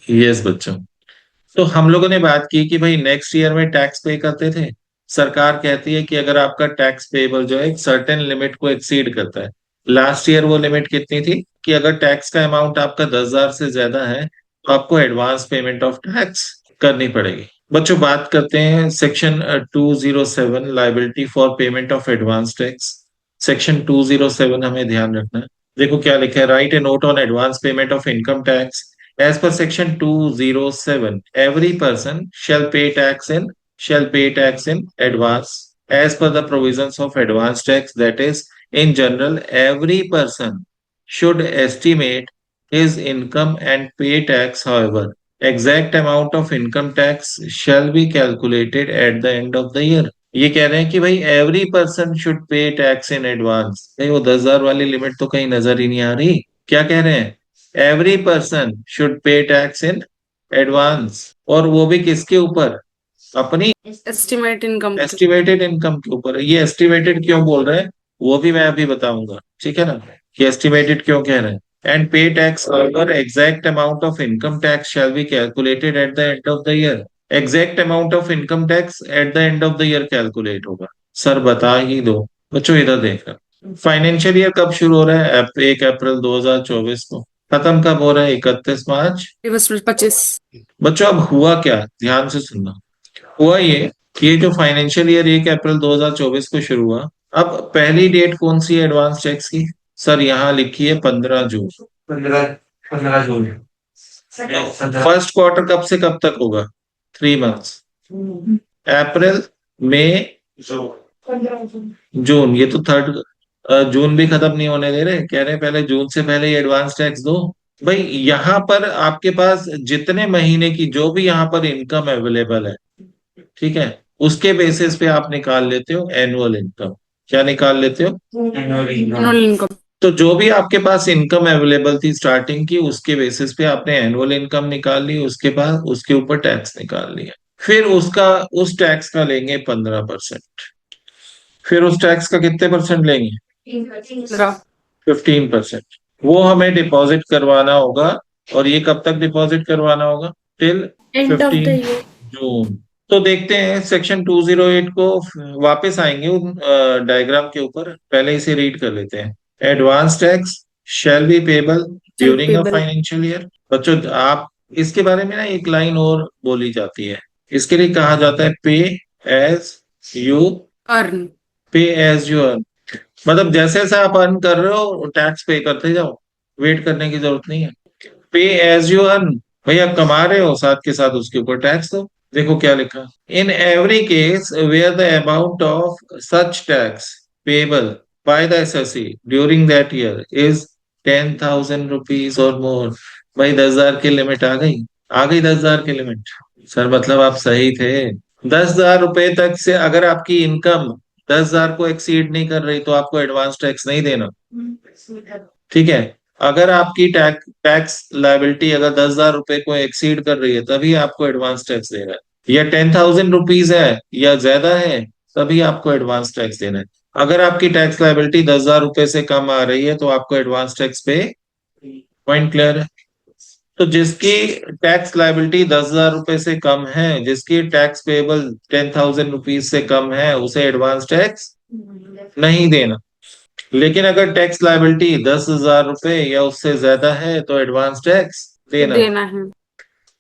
Yes बच्चों। तो हम लोगों ने बात की कि भाई नेक्स्ट ईयर में टैक्स पे करते थे। सरकार कहती है कि अगर आपका टैक्स पेबल जो है एक सर्टेन लिमिट को एक्सीड करता है। लास्ट ईयर वो लिमिट कितनी थी कि अगर टैक्स का अमाउंट आपका 10,000 से ज्यादा है तो आपको एडवांस पेमेंट ऑफ टैक्स करनी पड़ेगी। बच्चों बात करते हैं section 207 liability for payment of advance tax. Section 207 हमें ध्यान रखना है। देखो क्या लिखा है, right a note on advance payment of income tax. As per section 207, every person shall pay tax in advance as per the provisions of advance tax. That is, in general, every person should estimate his income and pay tax. However, exact amount of income tax shall be calculated at the end of the year. ये कह रहे हैं कि भाई every person should pay tax in advance. नहीं, वो 10,000 वाली limit तो कहीं नजर ही नहीं आ रही। क्या कह रहे हैं, every person should pay tax in advance, और वो भी किसके ऊपर, अपनी एस्टिमेट इनकम के। एस्टिमेटेड इनकम के ऊपर। ये एस्टिमेटेड क्यों बोल रहे हैं वो भी मैं अभी बताऊंगा, ठीक है ना, कि एस्टिमेटेड क्यों कह रहे हैं। एंड पे टैक्स अगर exact amount of income tax shall be calculated at the end of the year. Exact amount of income tax at the end of the year calculate होगा। सर बता ही दो। बच्चों इधर देखना, फाइनेंशियल ईयर कब शुरू हो रहा है, 1 अप्रैल 2024 को। खत्म कब हो रहा है, 31 मार्च। बस 25। बच्चों अब हुआ क्या, ध्यान से सुनना। हुआ ये कि ये जो फाइनेंशियल ईयर 1 अप्रैल 2024 को शुरू हुआ, अब पहली डेट कौन सी है एडवांस टैक्स की। सर यहाँ लिखी है 15 जून। 15 जून। फर्स्ट क्वार्टर कब से कब तक होगा, 3 मंथ्स। अप्रैल, मई, जून। ये तो थर्ड, जून भी खत्म नहीं होने दे रहे, कह रहे हैं पहले जून से पहले एडवांस टैक्स दो। भाई यहाँ पर आपके पास जितने महीने की जो भी यहाँ पर इनकम अवेलेबल है, ठीक है, उसके बेसिस पे आप निकाल लेते हो एनुअल इनकम। क्या निकाल लेते हो, एनुअल इनकम। Annual income. तो जो भी आपके पास इनकम अवेलेबल थी स्टार्टिंग की, उसके बेसिस पे आपने एनुअल इनकम निकाल ली, उसके बाद उसके ऊपर टैक्स निकाल लिया। फिर उसका, उस टैक्स का लेंगे 15%। फिर उस टैक्स का कितने परसेंट लेंगे, 15। 15%। वो हमें डिपॉजिट करवाना होगा। और ये कब तक डिपॉजिट करवाना होगा, till end of the 15 year. जून तो देखते हैं सेक्शन 208 को, वापस आएंगे उन डायग्राम के ऊपर, पहले इसे रीड कर लेते हैं। Advance tax shall be payable shall during a payable. Financial year. बच्चों आप इसके बारे में ना एक लाइन और बोली जाती है, इसके लिए कहा जाता है पे एज यू, अर्न। पे एज यू अर्न। मतलब जैसे जैसे आप अर्न कर रहे हो टैक्स पे करते जाओ, वेट करने की जरूरत नहीं है। पे एज यू अर्न, भैया कमा रहे हो साथ के साथ उसके ऊपर टैक्स दो। देखो क्या लिखा, in every case where the amount of such tax payable by the SSC during that year is 10,000 rupees और मोर। भाई 10,000 की लिमिट आ गई, आ गई 10,000 की लिमिट। सर मतलब आप सही थे। 10,000 रुपए तक से अगर आपकी इनकम 10,000 को एक्सीड नहीं कर रही तो आपको एडवांस टैक्स नहीं देना, ठीक है। अगर आपकी टैक्स लाइबिलिटी अगर 10,000 रुपए को एक्सीड कर रही है तभी आपको एडवांस टैक्स देना है, या 10,000 रुपीज है या ज्यादा है तभी आपको एडवांस टैक्स देना है। अगर आपकी टैक्स लाइबिलिटी 10,000 रुपए से कम आ रही है तो आपको एडवांस टैक्स पे, पॉइंट क्लियर है। तो जिसकी टैक्स लाइबिलिटी 10,000 रुपए से कम है, जिसकी टैक्स पेबल 10,000 रुपीज से कम है, उसे एडवांस टैक्स नहीं देना। लेकिन अगर टैक्स लायबिलिटी 10,000 रुपए या उससे ज्यादा है तो एडवांस टैक्स देना। देना है।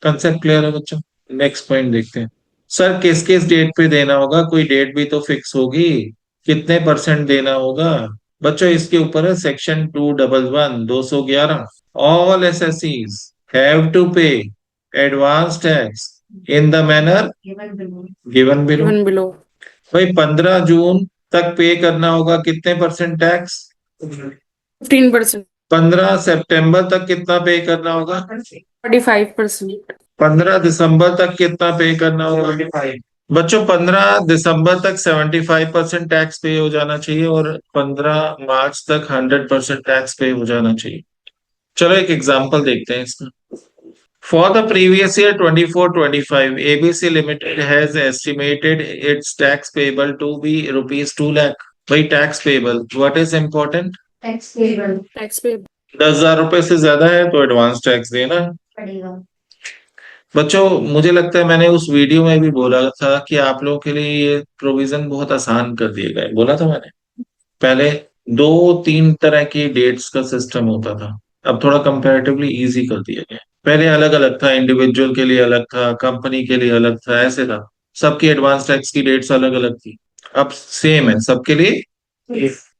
कंसेप्ट क्लियर है बच्चों। नेक्स्ट पॉइंट देखते हैं। सर किस किस डेट पे देना होगा, कोई डेट भी तो फिक्स होगी, कितने परसेंट देना होगा। बच्चों इसके ऊपर है सेक्शन 211 ऑल एसएससीज हैव टू पे advance tax in the manner given below. Given below. भाई 15 जून तक पे करना होगा कितने परसेंट टैक्स, 15%। 15 सितंबर तक कितना पे करना होगा, 45%। 15 दिसंबर तक कितना पे करना होगा, 25। बच्चों 15 दिसंबर तक 75% टैक्स पे हो जाना चाहिए और 15 मार्च तक 100% टैक्स पे हो जाना चाहिए। चलो एक एग्जांपल देखते हैं इसका। For the previous year 24-25, ABC Limited has estimated its tax payable to be rupees 2 lakh. भाई tax payable, what is important, tax payable. Tax पे। 10,000 रुपए से ज्यादा है तो एडवांस टैक्स देना। बच्चों मुझे लगता है मैंने उस वीडियो में भी बोला था कि आप लोगों के लिए ये प्रोविजन बहुत आसान कर दिए गए, बोला था मैंने। पहले दो तीन तरह की डेट्स का सिस्टम होता था, अब थोड़ा कंपैरेटिवली इजी कर दिया गया है। पहले अलग अलग था, इंडिविजुअल के लिए अलग था, कंपनी के लिए अलग था, ऐसे था। सबकी एडवांस टैक्स की डेट्स अलग अलग थी। अब सेम है सबके लिए।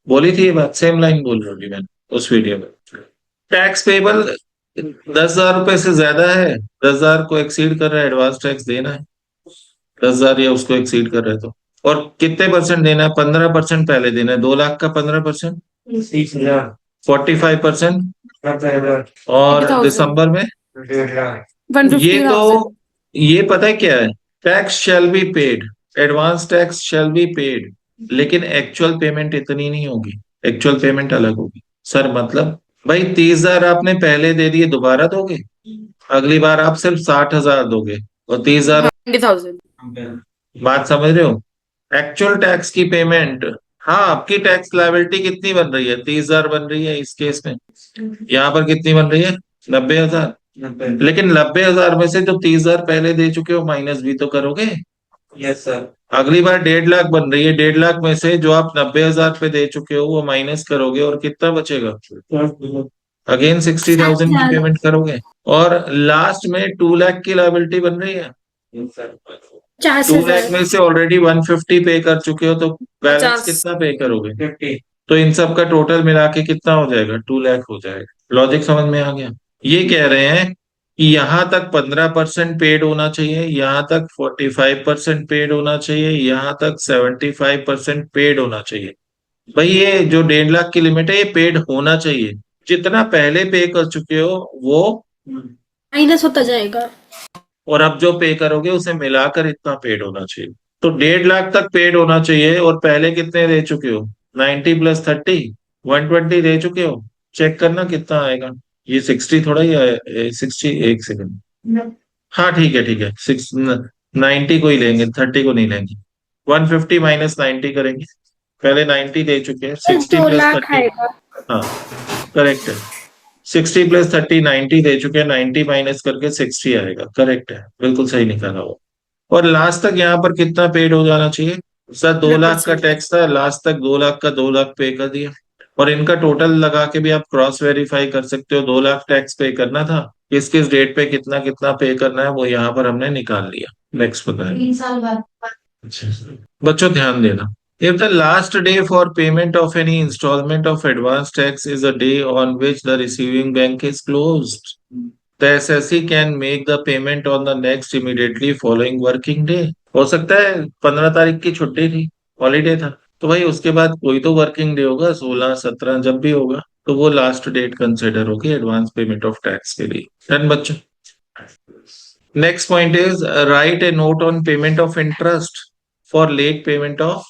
बोली थी ये बात, सेम लाइन बोल रही होगी मैंने उस वीडियो में। टैक्स पेबल 10,000 रुपए से ज्यादा है, 10,000 को एक्सीड कर रहा है, एडवांस टैक्स देना है। 10,000 या उसको एक्सीड कर रहे हैं तो। और कितने परसेंट देना है? 15% पहले देना है। 2 लाख का 15%, 45%। और 20,000. दिसंबर में ये तो 150,000. ये पता है क्या है? Tax shall be paid, advance tax shall be paid, लेकिन एक्चुअल पेमेंट इतनी नहीं होगी, एक्चुअल पेमेंट अलग होगी। सर मतलब भाई 30,000 आपने पहले दे दिए, दोबारा दोगे? अगली बार आप सिर्फ 60,000 दोगे और 30,000। हाँ, 20,000. बात समझ रहे हो? एक्चुअल टैक्स की पेमेंट। हाँ, आपकी टैक्स लायबिलिटी कितनी बन रही है? 30,000 बन रही है इस केस में। यहाँ पर कितनी बन रही है? 90,000। लेकिन 90,000 में से जो 30,000 पहले दे चुके हो माइनस भी तो करोगे। Yes sir. अगली बार 1.5 लाख बन रही है, 1.5 लाख में से जो आप 90,000 पे दे चुके हो वो माइनस करोगे और कितना बचेगा? अगेन 60,000 की पेमेंट करोगे। और लास्ट में 2 लाख की लायबिलिटी बन रही है। 2 लाख 50,000. में से ऑलरेडी 150 पे कर चुके हो, तो बैलेंस 50. कितना पे करोगे? 50। तो इन सब का टोटल मिला के कितना हो जाएगा? 2 लाख हो जाएगा। लॉजिक समझ में आ गया? ये कह रहे हैं कि यहाँ तक 15% पेड होना चाहिए, यहाँ तक 45% पेड होना चाहिए, यहाँ तक 75% पेड होना चाहिए। भाई ये जो 1.5 लाख की लिमिट है ये पेड होना चाहिए। जितना पहले पे कर चुके हो वो माइनस होता जाएगा. और अब जो पे करोगे उसे मिलाकर इतना पेड होना चाहिए। तो 1.5 लाख तक पेड होना चाहिए और पहले कितने दे चुके हो? 90 + 30, 120 दे चुके हो। चेक करना कितना आएगा। ये 60 थोड़ा ही है, 60, एक सेकंड। हाँ ठीक है ठीक है, 90 को ही लेंगे, 30 को नहीं लेंगे। 150 माइनस 90 करेंगे। पहले 90 दे चुके हैं, 60 2 प्लस लाख 30। आएगा. हाँ करेक्ट है। 60 + 30 90 दे चुके हैं, 90 माइनस करके 60 आएगा। करेक्ट है, बिल्कुल सही निकाला वो। और लास्ट तक यहाँ पर कितना पेड हो जाना चाहिए? सर 2 लाख का 100%. टैक्स था, लास्ट तक 2 लाख का 2 लाख पे कर दिया। और इनका टोटल लगा के भी आप क्रॉस वेरीफाई कर सकते हो। 2 लाख टैक्स पे करना था, किस किस डेट पे कितना कितना पे करना है वो यहाँ पर हमने निकाल लिया। नेक्स्ट बताएं। 3 साल बाद। अच्छा बच्चों ध्यान देना। If the last day for payment of any installment of advance tax is a day on which the receiving bank is closed, the SSE can make the payment on the next immediately following working day. हो सकता है 15 तारीख की छुट्टी थी, holiday था, तो भाई उसके बाद कोई तो वर्किंग डे होगा, 16 17 जब भी होगा, तो वो लास्ट डेट कंसिडर होगी एडवांस पेमेंट ऑफ टैक्स के लिए। डन बच्चों। Next point is write a note on payment of interest for late payment of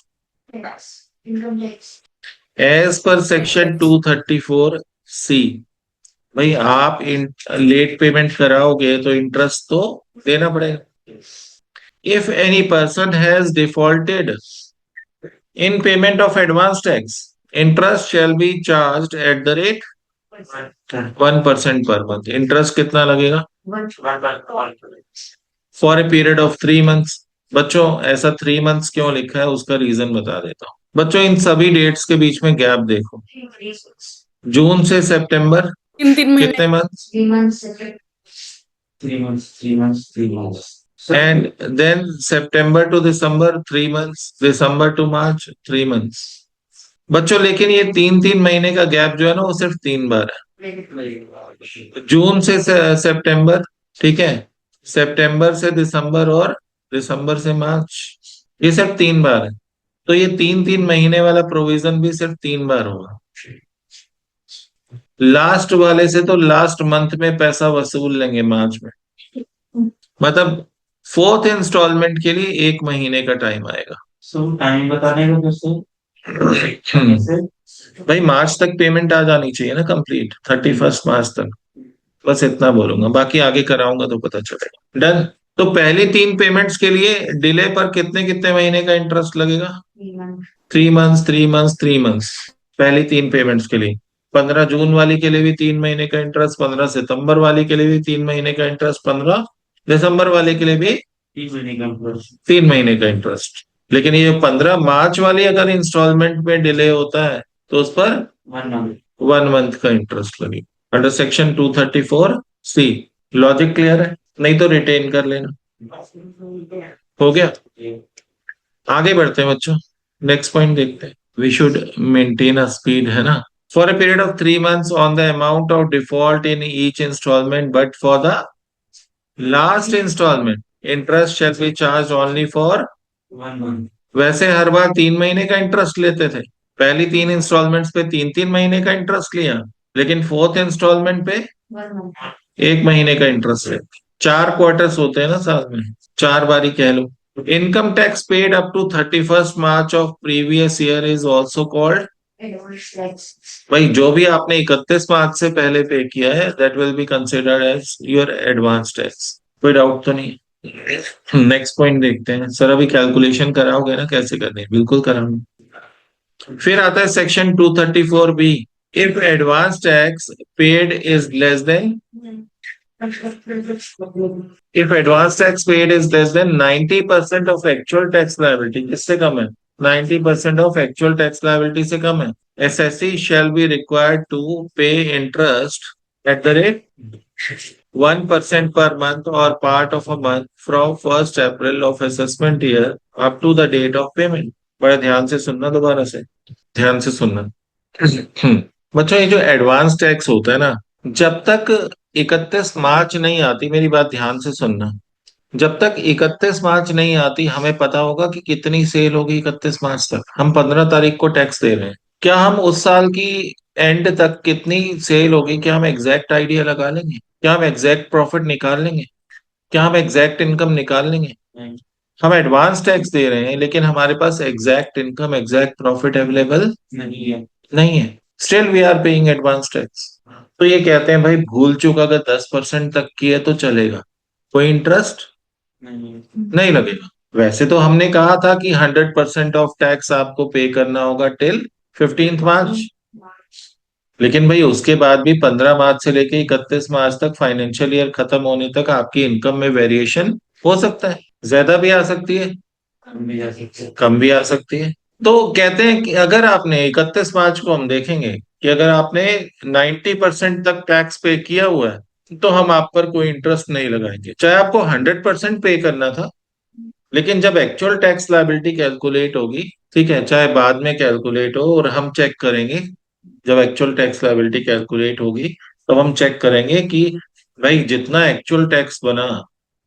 as per section 234C। भाई आप लेट पेमेंट कराओगे तो इंटरेस्ट तो देना पड़ेगा। If any person has defaulted in payment of advance tax, interest shall be charge at the rate 1% per month. Interest कितना लगेगा? For a period of 3 months. बच्चों ऐसा 3 मंथ्स क्यों लिखा है उसका रीजन बता देता हूँ। बच्चों इन सभी डेट्स के बीच में गैप देखो। जून से सितंबर 3 महीने. कितने months? 3 months. And then September to December 3 months, December to March 3 months। बच्चों लेकिन ये 3 3 महीने का गैप जो है ना वो सिर्फ 3 बार है। जून से सितंबर, ठीक है, सितंबर से दिसंबर और दिसंबर से मार्च, ये सिर्फ 3 बार है। तो ये 3 3 महीने वाला प्रोविजन भी सिर्फ 3 बार होगा। लास्ट वाले से तो लास्ट मंथ में पैसा वसूल लेंगे मार्च में, मतलब फोर्थ इंस्टॉलमेंट के लिए 1 महीने का टाइम आएगा। टाइम बताने का भाई मार्च तक पेमेंट आ जानी चाहिए ना कंप्लीट, 31 मार्च तक। बस इतना बोलूंगा, बाकी आगे कराऊंगा तो पता चलेगा। डन। तो पहली 3 पेमेंट्स के लिए डिले पर कितने कितने महीने का इंटरेस्ट लगेगा? 3 मंथ्स 3 मंथ्स 3 मंथ्स। पहली 3 पेमेंट्स के लिए 15 जून वाली के लिए भी 3 महीने का इंटरेस्ट, 15 सितंबर वाली के लिए भी 3 महीने का इंटरेस्ट, 15 दिसंबर वाले के लिए भी 3 महीने का इंटरेस्ट। लेकिन ये 15 मार्च वाली अगर इंस्टॉलमेंट में डिले होता है तो उस पर 1 मंथ का इंटरेस्ट लगेगा under section 234C। Logic clear है? नहीं तो रिटेन कर लेना। हो गया? आगे बढ़ते हैं बच्चों, नेक्स्ट पॉइंट देखते हैं। We should maintain a speed, है ना। For a period of 3 months on the amount of default in each installment but for the last installment interest shall be charge only for 1 month. वैसे हर बार 3 महीने का interest लेते थे, पहली 3 installments पे 3 3 महीने का इंटरेस्ट लिया, लेकिन फोर्थ इंस्टॉलमेंट पे 1 महीने का इंटरेस्ट है। 4 क्वार्टर्स होते हैं ना साल में, 4 बारी कह लो। Income tax paid up to 31 March of previous year is also called, भाई जो भी आपने 31 मार्च से पहले पे किया है that will be considered as your advance tax. कोई डाउट तो नहीं? नेक्स्ट पॉइंट देखते हैं। सर अभी कैलकुलेशन कराओगे ना कैसे करनी है? बिल्कुल कराऊंगा। फिर आता है section 234B। If advance tax paid is less than, if advance tax paid is less than 90% of actual tax liability, किससे कम है? 90% of actual tax liability से कम है। assessee shall be required to pay interest at the rate 1% per month or part of a month from 1st April of assessment year up to the date of payment। बड़ा ध्यान से सुनना, दोबारा से ध्यान से सुनना। बच्चों ये जो एडवांस टैक्स होता है ना, जब तक 31 मार्च नहीं आती, मेरी बात ध्यान से सुनना, जब तक 31 मार्च नहीं आती हमें पता होगा कि कितनी सेल होगी 31 मार्च तक। हम 15 तारीख को टैक्स दे रहे हैं, क्या हम उस साल की एंड तक कितनी सेल होगी क्या हम एग्जैक्ट आइडिया लगा लेंगे? क्या हम एग्जैक्ट प्रॉफिट निकाल लेंगे? क्या हम एग्जैक्ट इनकम निकाल लेंगे? हम एडवांस टैक्स दे रहे हैं लेकिन हमारे पास exact income exact profit available नहीं है। Still we are paying advance tax. तो ये कहते हैं भाई भूल चूक अगर 10% तक की है तो चलेगा, कोई इंटरेस्ट नहीं लगेगा। वैसे तो हमने कहा था कि 100% ऑफ टैक्स आपको पे करना होगा टिल 15 मार्च, लेकिन भाई उसके बाद भी 15 मार्च से लेके 31 मार्च तक फाइनेंशियल ईयर खत्म होने तक आपकी इनकम में वेरिएशन हो सकता है, ज्यादा भी आ सकती है, कम भी आ सकती है। तो कहते हैं कि अगर आपने 31 मार्च को हम देखेंगे कि अगर आपने 90% तक टैक्स पे किया हुआ है तो हम आप पर कोई इंटरेस्ट नहीं लगाएंगे, चाहे आपको 100% पे करना था। लेकिन जब एक्चुअल टैक्स लायबिलिटी कैलकुलेट होगी, ठीक है, चाहे बाद में कैलकुलेट हो और हम चेक करेंगे, जब एक्चुअल टैक्स लायबिलिटी कैलकुलेट होगी तब हम चेक करेंगे कि भाई जितना एक्चुअल टैक्स बना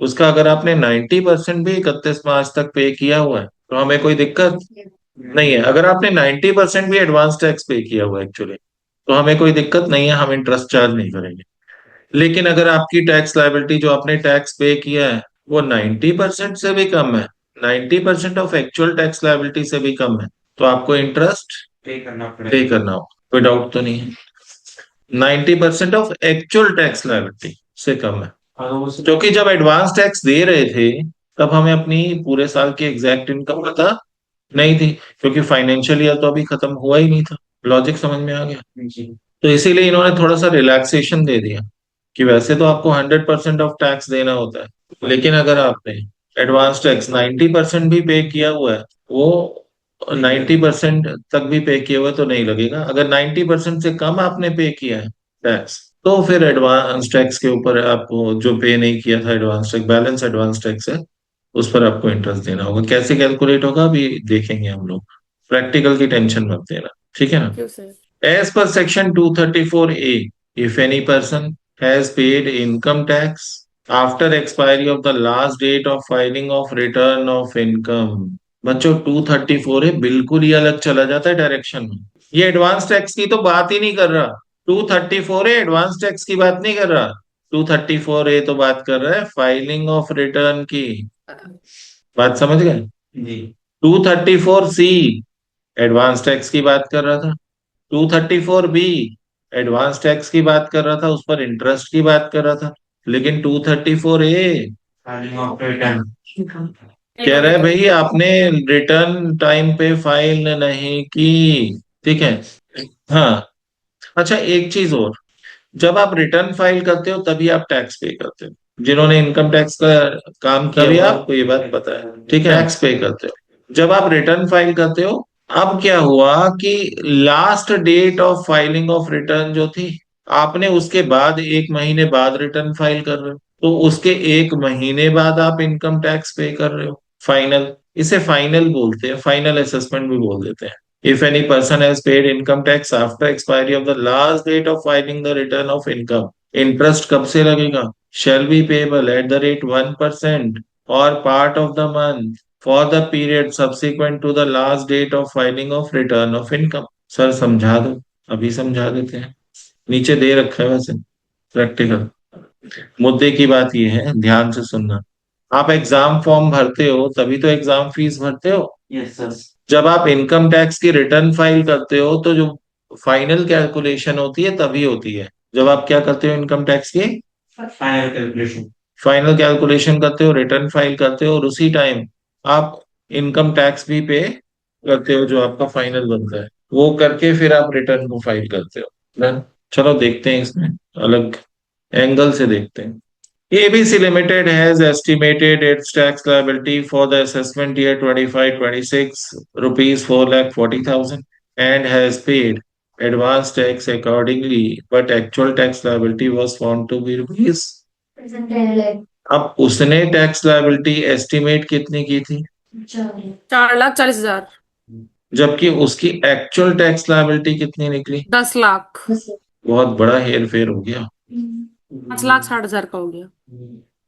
उसका अगर आपने 90% भी 31 मार्च तक पे किया हुआ है तो हमें कोई दिक्कत नहीं है। अगर आपने 90% भी एडवांस टैक्स पे किया हुआ है एक्चुअली तो हमें कोई दिक्कत नहीं है, हम इंटरेस्ट चार्ज नहीं करेंगे। लेकिन अगर आपकी टैक्स लायबिलिटी जो आपने टैक्स पे किया है वो 90% से भी कम है, 90% ऑफ एक्चुअल टैक्स लायबिलिटी से भी कम है, तो आपको इंटरेस्ट पे करना हो। कोई डाउट तो नहीं है? 90% ऑफ एक्चुअल टैक्स लायबिलिटी से कम है, क्योंकि जब एडवांस टैक्स दे रहे थे तब हमें अपनी पूरे साल की एग्जैक्ट इनकम पता नहीं थी, क्योंकि फाइनेंशियल ईयर तो अभी खत्म हुआ ही नहीं था। लॉजिक समझ में आ गया? तो इसीलिए इन्होंने थोड़ा सा रिलैक्सेशन दे दिया कि वैसे तो आपको 100% ऑफ टैक्स देना होता है, लेकिन अगर आपने एडवांस टैक्स 90% भी पे किया हुआ है, वो 90% तक भी पे किया हुआ है तो नहीं लगेगा। अगर 90% से कम आपने पे किया है टैक्स तो फिर एडवांस टैक्स के ऊपर आपको जो पे नहीं किया था advance tax, balance advance tax है, उस पर आपको इंटरेस्ट देना होगा। कैसे कैलकुलेट होगा अभी देखेंगे हम लोग, प्रैक्टिकल की टेंशन मत लेना, ठीक है ना। क्यों sir? As per section 234A, if any person has paid income tax after expiry of the last date of filing of return of income, बच्चों 234 है बिल्कुल ही अलग चला जाता है डायरेक्शन में। ये एडवांस टैक्स की तो बात ही नहीं कर रहा। 234 है एडवांस टैक्स की बात नहीं कर रहा। 234 ए तो बात कर रहा है फाइलिंग ऑफ रिटर्न की। बात समझ गए? 234C एडवांस टैक्स की बात कर रहा था। 234B एडवांस टैक्स की बात कर रहा था, उस पर इंटरेस्ट की बात कर रहा था। लेकिन 234A कह रहा है भाई आपने रिटर्न टाइम पे फाइल नहीं की, ठीक है। हाँ, अच्छा एक चीज और, जब आप रिटर्न फाइल करते हो तभी आप टैक्स पे करते हो, जिन्होंने इनकम टैक्स का काम किया तभी आपको ये बात पता है, ठीक है। टैक्स पे करते हो जब आप रिटर्न फाइल करते हो। अब क्या हुआ कि last date of filing of return जो थी, आपने उसके बाद 1 महीने बाद रिटर्न फाइल कर रहे हो, तो उसके 1 महीने बाद आप इनकम टैक्स पे कर रहे हो। फाइनल, इसे फाइनल बोलते हैं, फाइनल असेसमेंट भी बोल देते हैं। If any person has paid income tax after expiry of the last date of filing the return of income, interest कब से लगेगा? Shall be payable at the rate 1% or part of the month for the period subsequent to the last date of filing of return of income। Sir समझा दो, अभी समझा देते हैं, नीचे दे रखा है वैसे प्रैक्टिकल। मुद्दे की बात ये है, ध्यान से सुनना। आप एग्जाम फॉर्म भरते हो तभी तो एग्जाम फीस भरते हो। Yes sir. जब आप इनकम टैक्स की रिटर्न फाइल करते हो तो जो फाइनल कैलकुलेशन होती है तभी होती है जब आप क्या करते हो, इनकम टैक्स की फाइनल कैलकुलेशन। फाइनल कैलकुलेशन करते हो, रिटर्न फाइल करते हो, और उसी टाइम आप इनकम टैक्स भी पे करते हो जो आपका फाइनल बनता है, वो करके फिर आप रिटर्न को फाइल करते हो। Done? चलो देखते हैं इसमें अलग एंगल से देखते हैं। ABC Limited has estimated its tax liability for the assessment year 25-26 rupees 4,40,000 and has paid advance tax accordingly, but actual tax liability was found to be rupees। अब उसने टैक्स लायबिलिटी एस्टिमेट कितनी की थी? 4,40,000। जबकि उसकी एक्चुअल टैक्स लायबिलिटी कितनी निकली? 10,00,000। बहुत बड़ा हेर फेर हो गया। 5,60,000 का हो गया।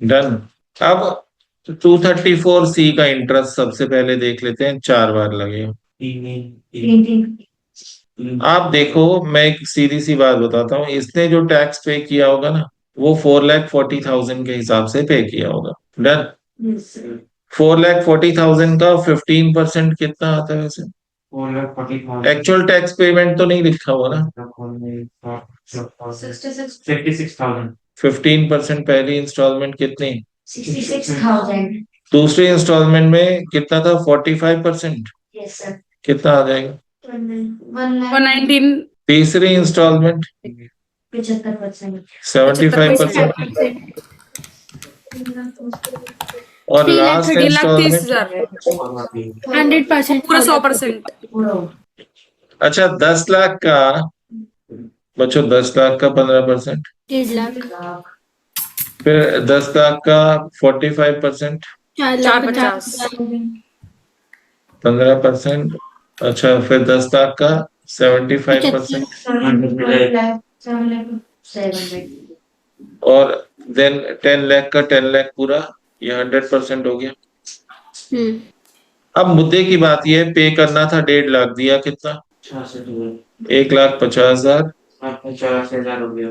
डन। अब 234C का इंटरेस्ट सबसे पहले देख लेते हैं, 4 बार लगेगा। आप देखो, मैं एक सीधी सी बात बताता हूँ, इसने जो टैक्स पे किया होगा ना, वो 4,40,000 के हिसाब से पे किया होगा। डन। 4,40,000 का 15% कितना आता है वैसे? 4,40,000 एक्चुअल टैक्स पेमेंट तो नहीं लिखा हुआ ना। 56,000। 15% पहली इंस्टॉलमेंट कितनी? 66,000। दूसरी इंस्टॉलमेंट में कितना था? 45%। Yes sir. कितना आ जाएगा? 119। तीसरी इंस्टॉलमेंट 75%। 75%। और लास्ट 3,30,000। इंस्टॉलमेंट 100%। पूरा 100%। अच्छा, 10 लाख का बच्चों, 10 लाख का 15%, 1,50,000। फिर 10 लाख का 45%, 4,50,000। 15%। अच्छा, फिर 10 लाख का 75%, और देन 10 लाख का 10 लाख पूरा, ये 100% हो गया। अब मुद्दे की बात यह है, पे करना था 1.5 लाख, दिया कितना? 1,50,000 हो गया,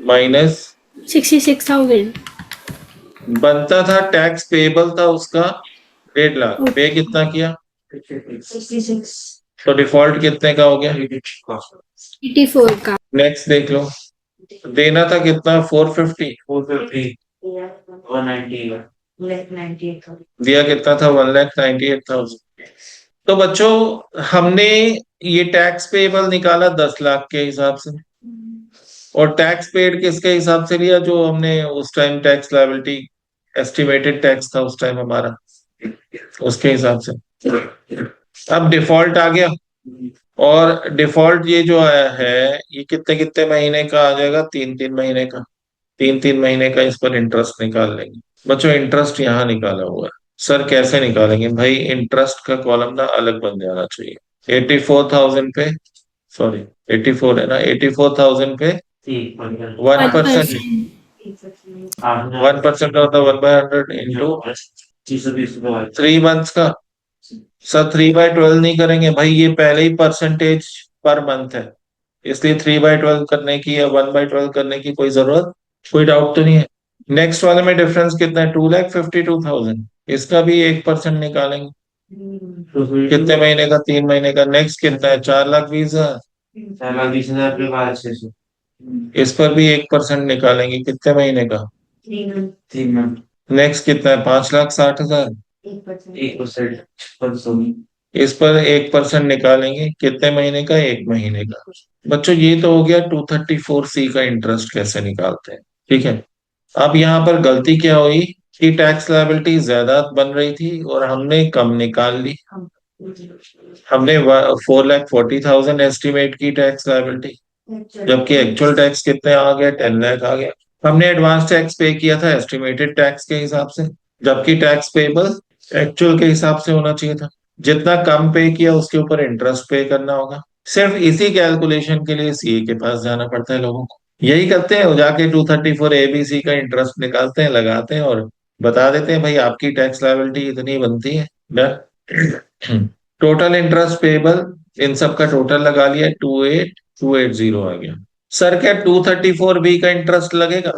माइनस 66,000। बनता था, टैक्स पेबल था उसका 1.5 लाख, पे कितना किया? 66। तो डिफॉल्ट कितने का हो गया? 84 का। नेक्स्ट देख लो, देना था कितना? 450। 190 दिया कितना था? 1,98,000। तो बच्चों, हमने ये टैक्स पेबल निकाला 10 लाख के हिसाब से, और टैक्स पेड किसके हिसाब से लिया? जो हमने उस time tax liability estimated tax था उस टाइम हमारा, उसके हिसाब से। अब डिफॉल्ट आ गया, और डिफॉल्ट ये जो है ये कितने कितने महीने का आ जाएगा? 3-3 महीने का। 3-3 महीने का इस पर इंटरेस्ट निकाल लेंगे। बच्चों, इंटरेस्ट यहाँ निकाला हुआ है। सर कैसे निकालेंगे भाई? इंटरेस्ट का कॉलम ना अलग बन जाना चाहिए। 84,000 पे, सॉरी 84 है ना, 84,000 पे 1%। 1% का होता है 1/100 इंटू 3 मंथ्स का। सर 3/12 नहीं करेंगे भाई, ये पहले ही परसेंटेज पर मंथ है, इसलिए 3/12 करने की या 1/12 करने की कोई जरूरत, कोई डाउट तो नहीं है। नेक्स्ट वाले में डिफरेंस कितना है? 2,52,000, इसका भी 1% निकालेंगे। कितने महीने का? 3 महीने का। नेक्स्ट कितना है? 4,20,000। 4,20,000 के बाद 600, इस पर भी 1% निकालेंगे। कितने महीने का? 3 मंथ। नेक्स्ट कितना है? 5,60,000। 1%। इस पर 1% निकालेंगे। कितने महीने का? 1 महीने का। बच्चों, ये तो हो गया 234C का इंटरेस्ट कैसे निकालते हैं, ठीक है। अब यहाँ पर गलती क्या हुई कि टैक्स लायबिलिटी ज्यादा बन रही थी और हमने कम निकाल ली। हमने 4,40,000 एस्टिमेट की टैक्स लायबिलिटी, जबकि एक्चुअल टैक्स कितने आ गया, 10 लाख आ गया। हमने एडवांस टैक्स पे किया था एस्टिमेटेड टैक्स के हिसाब से, जबकि टैक्स पेबल एक्चुअल के हिसाब से होना चाहिए था। जितना कम पे किया उसके ऊपर इंटरेस्ट पे करना होगा। सिर्फ इसी कैलकुलेशन के लिए सीए के पास जाना पड़ता है लोगों को। यही करते हैं, वो जाके 234 एबीसी का इंटरेस्ट निकालते हैं, लगाते हैं और बता देते हैं भाई आपकी टैक्स लायबिलिटी इतनी बनती है। डन। टोटल इंटरेस्ट पेबल, इन सब का टोटल लगा लिया, 28,280 आ गया। सर क्या 234 बी का इंटरेस्ट लगेगा?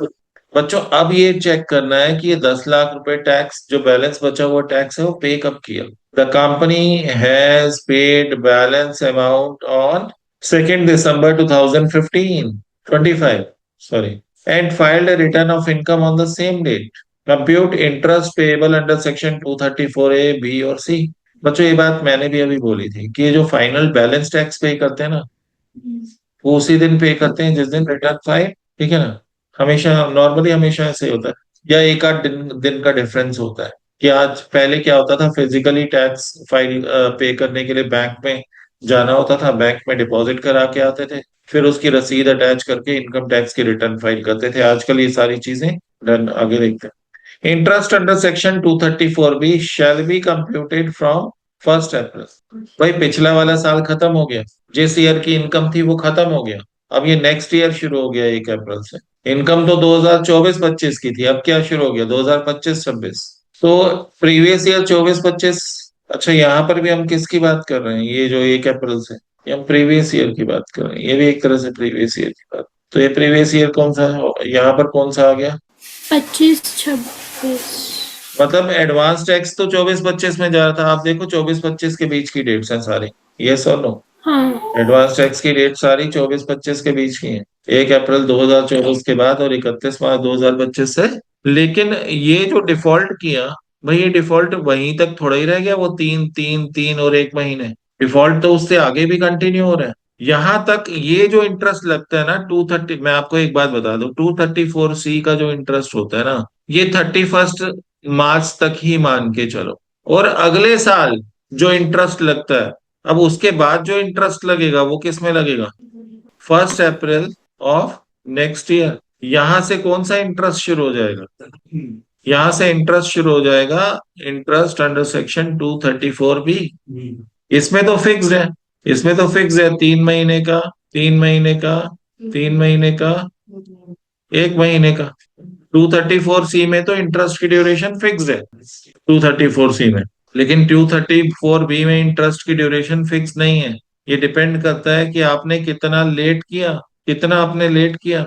बच्चों अब ये चेक करना है कि ये 10 लाख रुपए टैक्स जो बैलेंस बचा हुआ टैक्स है वो पे कब किया। The company has paid balance amount on 2 December 2015 25 sorry and filed return of income on the same date. Compute interest payable under section 234 A B और सी। बच्चों ये बात मैंने भी अभी बोली थी कि ये जो फाइनल बैलेंस टैक्स पे करते हैं ना, वो उसी दिन पे करते हैं जिस दिन रिटर्न फाइल, ठीक है ना। हमेशा नॉर्मली हमेशा ऐसे ही होता है, या एक आध दिन दिन का डिफरेंस होता है कि आज पहले क्या होता था, फिजिकली टैक्स फाइल पे करने के लिए बैंक में जाना होता था, बैंक में डिपॉजिट करा के आते थे, फिर उसकी रसीद अटैच करके इनकम टैक्स की रिटर्न फाइल करते थे। आजकल ये सारी चीजें डन, आगे देखते हैं। Interest under section 234 B shall be computed from 1 April. भाई पिछला वाला साल खत्म हो गया, जिस ईयर की इनकम थी वो खत्म हो गया, अब ये नेक्स्ट ईयर शुरू हो गया 1 अप्रैल से। इनकम तो 2024-25 की थी, अब क्या शुरू हो गया 2025-26। तो प्रीवियस ईयर 24-25। अच्छा यहाँ पर भी हम किसकी बात कर रहे हैं, ये जो 1 अप्रैल से, ये हम प्रीवियस ईयर की बात कर रहे हैं, ये भी एक तरह से प्रीवियस ईयर की बात। तो ये प्रीवियस ईयर कौन सा है, यहाँ पर कौन सा आ गया? 25-26। मतलब एडवांस टैक्स तो 24-25 में जा रहा था, आप देखो 24-25 के बीच की डेट्स हैं सारी, यस और नो। हाँ। एडवांस टैक्स की डेट सारी 24-25 के बीच की है, 1 अप्रैल 2024 के बाद और 31 मार्च 2025 से। लेकिन ये जो डिफॉल्ट किया, भाई ये डिफॉल्ट वहीं तक थोड़ा ही रह गया, वो 3 3 3 और 1 महीने, डिफॉल्ट तो उससे आगे भी कंटिन्यू हो रहा है। यहां तक ये जो इंटरेस्ट लगता है ना 230, मैं आपको एक बात बता दूं, 234 सी का जो इंटरेस्ट होता है ना, ये 31 मार्च तक ही मान के चलो। और अगले साल जो इंटरेस्ट लगता है, अब उसके बाद जो इंटरेस्ट लगेगा वो किस में लगेगा, 1 अप्रैल ऑफ नेक्स्ट ईयर। यहां से कौन सा इंटरेस्ट शुरू हो जाएगा, यहां से इंटरेस्ट शुरू हो जाएगा, इंटरेस्ट अंडर सेक्शन 234 बी। इसमें तो फिक्स्ड है, इसमें तो फिक्स है 3 महीने का, 3 महीने का, 3 महीने का, 1 महीने का। 234 सी में तो इंटरेस्ट की ड्यूरेशन फिक्स्ड है 234 सी में, लेकिन 234 बी में इंटरेस्ट की ड्यूरेशन फिक्स नहीं है। ये डिपेंड करता है कि आपने कितना लेट किया, कितना आपने लेट किया।